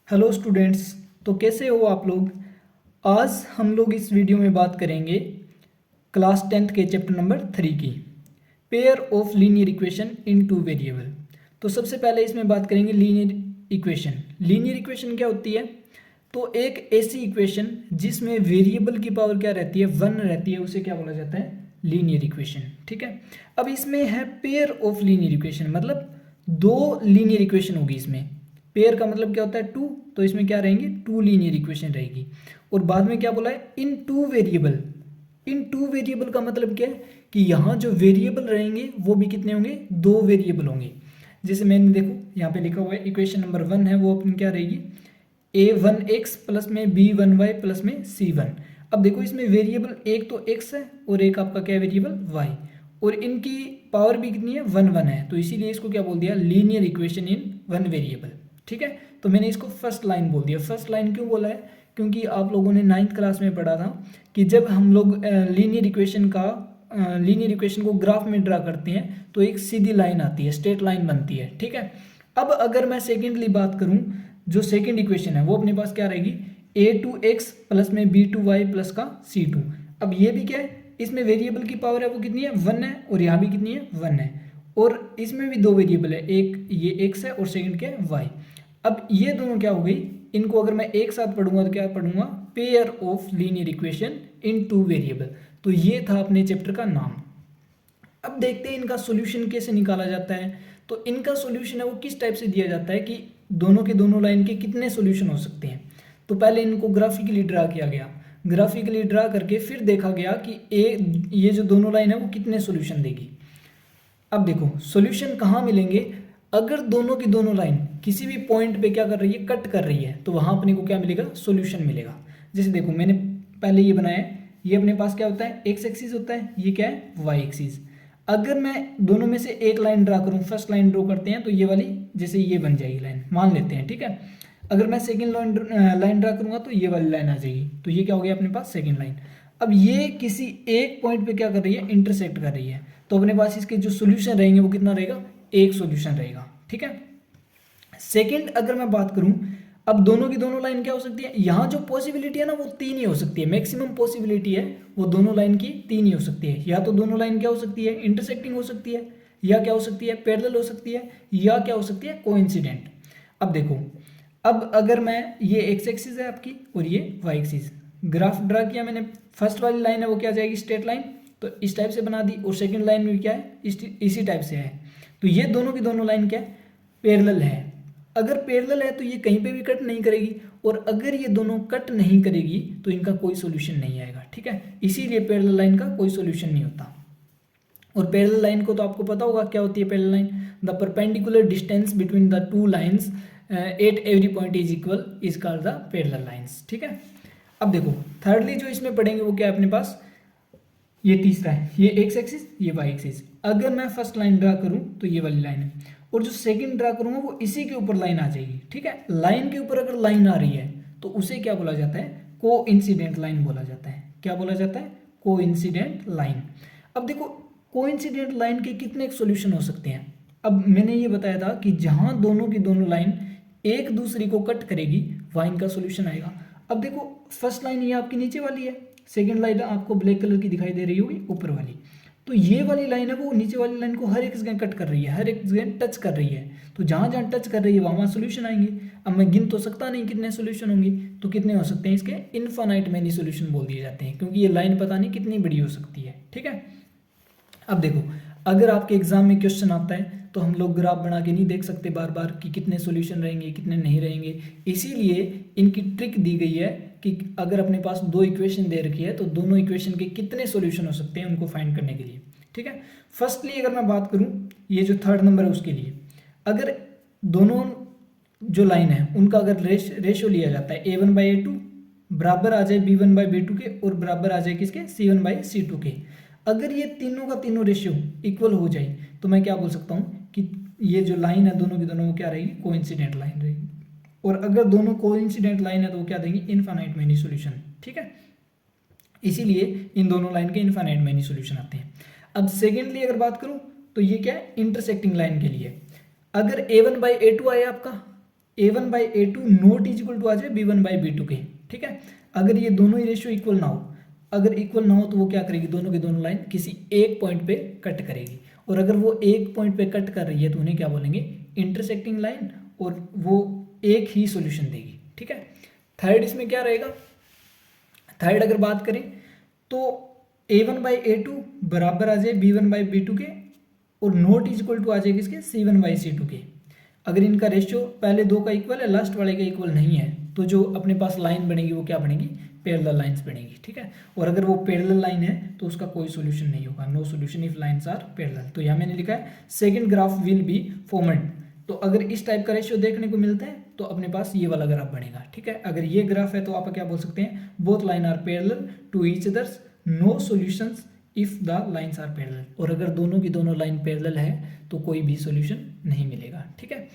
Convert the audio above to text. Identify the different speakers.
Speaker 1: Hello students. तो कैसे हो आप लोग। आज हम लोग इस वीडियो में बात करेंगे क्लास 10th के चैप्टर नंबर 3 की pair of linear equation in two variable. तो सबसे पहले इसमें बात करेंगे लीनियर इक्वेशन। लीनियर इक्वेशन क्या होती है? तो एक ऐसी इक्वेशन जिसमें वेरिएबल की पावर क्या रहती है, 1 रहती है, उसे क्या बोला जाता है? Linear equation. ठीक है। अब इसमें है पेयर ऑफ लीनियर इक्वेशन, मतलब दो लीनियर इक्वेशन होगी इसमें। पेयर का मतलब क्या होता है? टू। तो इसमें क्या रहेंगे? टू लीनियर इक्वेशन रहेगी। और बाद में क्या बोला है? इन टू वेरिएबल। इन टू वेरिएबल का मतलब क्या है कि यहाँ जो वेरिएबल रहेंगे वो भी कितने होंगे? दो वेरिएबल होंगे। जैसे मैंने देखो यहाँ पे लिखा हुआ है इक्वेशन नंबर 1 है, वो अपनी क्या रहेगी? a1x प्लस में b1y प्लस में c1। अब देखो इसमें वेरिएबल एक तो x है और एक आपका क्या वेरिएबल y, और इनकी पावर भी कितनी है? 1 1 है। तो इसीलिए इसको क्या बोल दिया? Linear equation in one variable. ठीक है। तो मैंने इसको फर्स्ट लाइन बोल दिया। फर्स्ट लाइन क्यों बोला है? क्योंकि आप लोगों ने 9th क्लास में पढ़ा था कि जब हम लोग लीनियर इक्वेशन को ग्राफ में ड्रा करते हैं तो एक सीधी लाइन आती है, स्ट्रेट लाइन बनती है। ठीक है। अब अगर मैं सेकेंडली बात करूं, जो सेकेंड इक्वेशन है वो अपने पास क्या रहेगी? a2x प्लस में b2y प्लस का c2। अब ये भी क्या है? इसमें वेरिएबल की पावर है वो कितनी है? 1 है, और यहाँ भी कितनी है? 1 है। और इसमें भी दो वेरिएबल है, एक ये x है और सेकंड क्या है? y। अब ये दोनों क्या हो गई? इनको अगर मैं एक साथ पढ़ूंगा तो क्या पढ़ूंगा? Pair of linear equation in two variable. तो ये था अपने चैप्टर का नाम। अब देखते हैं इनका सॉल्यूशन कैसे निकाला जाता है। तो इनका सॉल्यूशन है वो किस टाइप से दिया जाता है कि दोनों के दोनों लाइन के कितने सॉल्यूशन हो सकते हैं। तो पहले इनको ग्राफिकली ड्रा किया गया। ग्राफिकली ड्रा करके फिर देखा गया कि ये जो दोनों लाइन है वो कितने सॉल्यूशन देगी। अब देखो सॉल्यूशन कहाँ मिलेंगे? अगर दोनों की दोनों लाइन किसी भी पॉइंट पे क्या कर रही है? कट कर रही है, तो वहां अपने को क्या मिलेगा? सॉल्यूशन मिलेगा। जैसे देखो मैंने पहले ये बनाया है, ये अपने पास क्या होता है? एक्स एक्सिस होता है, ये क्या है? Y axis. अगर मैं दोनों में से एक लाइन ड्रा करूं, फर्स्ट लाइन ड्रॉ करते हैं, तो ये वाली जैसे ये बन जाएगी लाइन, मान लेते हैं। ठीक है। अगर मैं सेकेंड लाइन ड्रा करूंगा तो ये वाली लाइन आ जाएगी। तो ये क्या हो गया अपने पास? Second line. अब ये किसी एक पॉइंट पे क्या कर रही है? इंटरसेक्ट कर रही है। तो अपने पास इसके जो सोल्यूशन रहेंगे वो कितना रहेगा? एक सोल्यूशन रहेगा। ठीक है। सेकंड अगर मैं बात करूं, अब दोनों की दोनों लाइन क्या हो सकती है? यहां जो पॉसिबिलिटी है ना वो तीन ही हो सकती है। मैक्सिमम पॉसिबिलिटी है वो दोनों लाइन की तीन ही हो सकती है। या तो दोनों लाइन क्या हो सकती है? इंटरसेक्टिंग हो सकती है, या क्या हो सकती है? पैरेलल हो सकती है, या क्या हो सकती है? कोइंसिडेंट। अब देखो, अब अगर मैं ये एक्स एक्सिस है आपकी और ये वाई एक्सिस, ग्राफ ड्रा किया मैंने, फर्स्ट वाली लाइन है वो क्या जाएगी? Straight line. तो इस टाइप से बना दी, और सेकंड लाइन में क्या है? इसी टाइप से है। तो ये दोनों की दोनों लाइन क्या है? पैरेलल है। अगर पैरेलल है तो ये कहीं पे भी कट नहीं करेगी, और अगर ये दोनों कट नहीं करेगी तो इनका कोई सॉल्यूशन नहीं आएगा। ठीक है। इसीलिए पैरेलल लाइन का कोई सॉल्यूशन नहीं होता। और पैरेलल लाइन को तो आपको पता होगा क्या होती है parallel line? The perpendicular distance between the two lines at every point is equal is called the parallel lines. ठीक है। अब देखो थर्डली जो इसमें पढ़ेंगे वो क्या है अपने पास? ये तीसरा है, ये एक्स एक्सिस, ये वाई एक्सिस। अगर मैं फर्स्ट लाइन ड्रा करूं तो ये वाली लाइन है, और जो सेकंड ड्रा करूंगा वो इसी के ऊपर लाइन आ जाएगी। ठीक है। लाइन के ऊपर अगर लाइन आ रही है तो उसे क्या बोला जाता है? को इंसिडेंट लाइन बोला जाता है। क्या बोला जाता है? को इंसिडेंट लाइन। अब देखो को इंसिडेंट लाइन के कितने सॉल्यूशन हो सकते हैं? अब मैंने ये बताया था कि जहां दोनों की दोनों लाइन एक दूसरी को कट करेगी वहां इनका सॉल्यूशन आएगा। अब देखो फर्स्ट लाइन ये आपकी नीचे वाली है, सेकंड लाइन आपको ब्लैक कलर की दिखाई दे रही होगी ऊपर वाली। तो ये वाली लाइन है वो नीचे वाली लाइन को हर एक जगह कट कर रही है, हर एक जगह टच कर रही है। तो जहां जहां टच कर रही है वहां सोल्यूशन आएंगे। अब मैं गिन तो सकता नहीं कितने सोल्यूशन होंगे, तो कितने हो सकते हैं इसके? इनफाइनाइट मैनी सोल्यूशन बोल दिए जाते हैं, क्योंकि ये लाइन पता नहीं कितनी बड़ी हो सकती है। ठीक है। अब देखो अगर आपके एग्जाम में क्वेश्चन आता है तो हम लोग ग्राफ बना के नहीं देख सकते बार बार कि कितने सॉल्यूशन रहेंगे कितने नहीं रहेंगे। इसीलिए इनकी ट्रिक दी गई है कि अगर अपने पास दो इक्वेशन दे रखी है तो दोनों इक्वेशन के कितने सॉल्यूशन हो सकते हैं उनको फाइंड करने के लिए। ठीक है। फर्स्टली अगर मैं बात करूं, ये जो थर्ड नंबर है उसके लिए, अगर दोनों जो लाइन है उनका अगर रेशियो लिया जाता है a1/a2 बराबर आ जाए b1/b2 के, और बराबर आ जाए किसके? c1/c2 के। अगर ये तीनों का तीनों रेशियो इक्वल हो जाए तो मैं क्या बोल सकता हूँ कि ये जो लाइन है दोनों की दोनों वो क्या रहेगी? कोइंसिडेंट लाइन रहेगी। और अगर दोनों कोइंसिडेंट लाइन है तो वो क्या देंगी? Infinite many solution. ठीक है। इसीलिए इन दोनों लाइन के इनफाइनाइट मैनी सॉल्यूशन आते हैं। अब सेकेंडली अगर बात करूं तो ये क्या है? इंटरसेक्टिंग लाइन के लिए अगर a1/a2 आया आपका, A1/A2 not is equal to आ जाए B1/B2 के, ठीक है। अगर ये दोनों ही रेशियो इक्वल ना हो, अगर इक्वल ना हो तो वो क्या करेगी, दोनों की दोनों लाइन किसी एक पॉइंट पे कट करेगी, और अगर वो एक पॉइंट पे कट कर रही है तो उन्हें क्या बोलेंगे, इंटरसेक्टिंग लाइन, और वो एक ही सॉल्यूशन देगी, ठीक है। थर्ड इसमें क्या रहेगा, थर्ड अगर बात करें तो A1/A2 बराबर आ जाए B1/B2 के, और नॉट इज इक्वल टू आ जाएगी इसके C1/C2 के। अगर इनका रेशियो पहले दो का इक्वल है, लास्ट वाले का इक्वल नहीं है, तो जो अपने पास लाइन बनेगी वो क्या बनेगी, पैरेलल लाइंस बनेगी, ठीक है। और अगर वो पैरेलल लाइन है तो उसका कोई सॉल्यूशन नहीं होगा, no solution if lines are parallel. तो यहाँ मैंने लिखा है second graph will be formed. तो अगर इस टाइप का रेशियो देखने को मिलता है तो अपने पास ये वाला ग्राफ बनेगा, ठीक है। अगर ये ग्राफ है तो आप क्या बोल सकते हैं, both line are parallel to each others, no solutions if the lines are parallel. और अगर दोनों की दोनों लाइन पैरेलल है तो कोई भी सॉल्यूशन नहीं मिलेगा, ठीक है।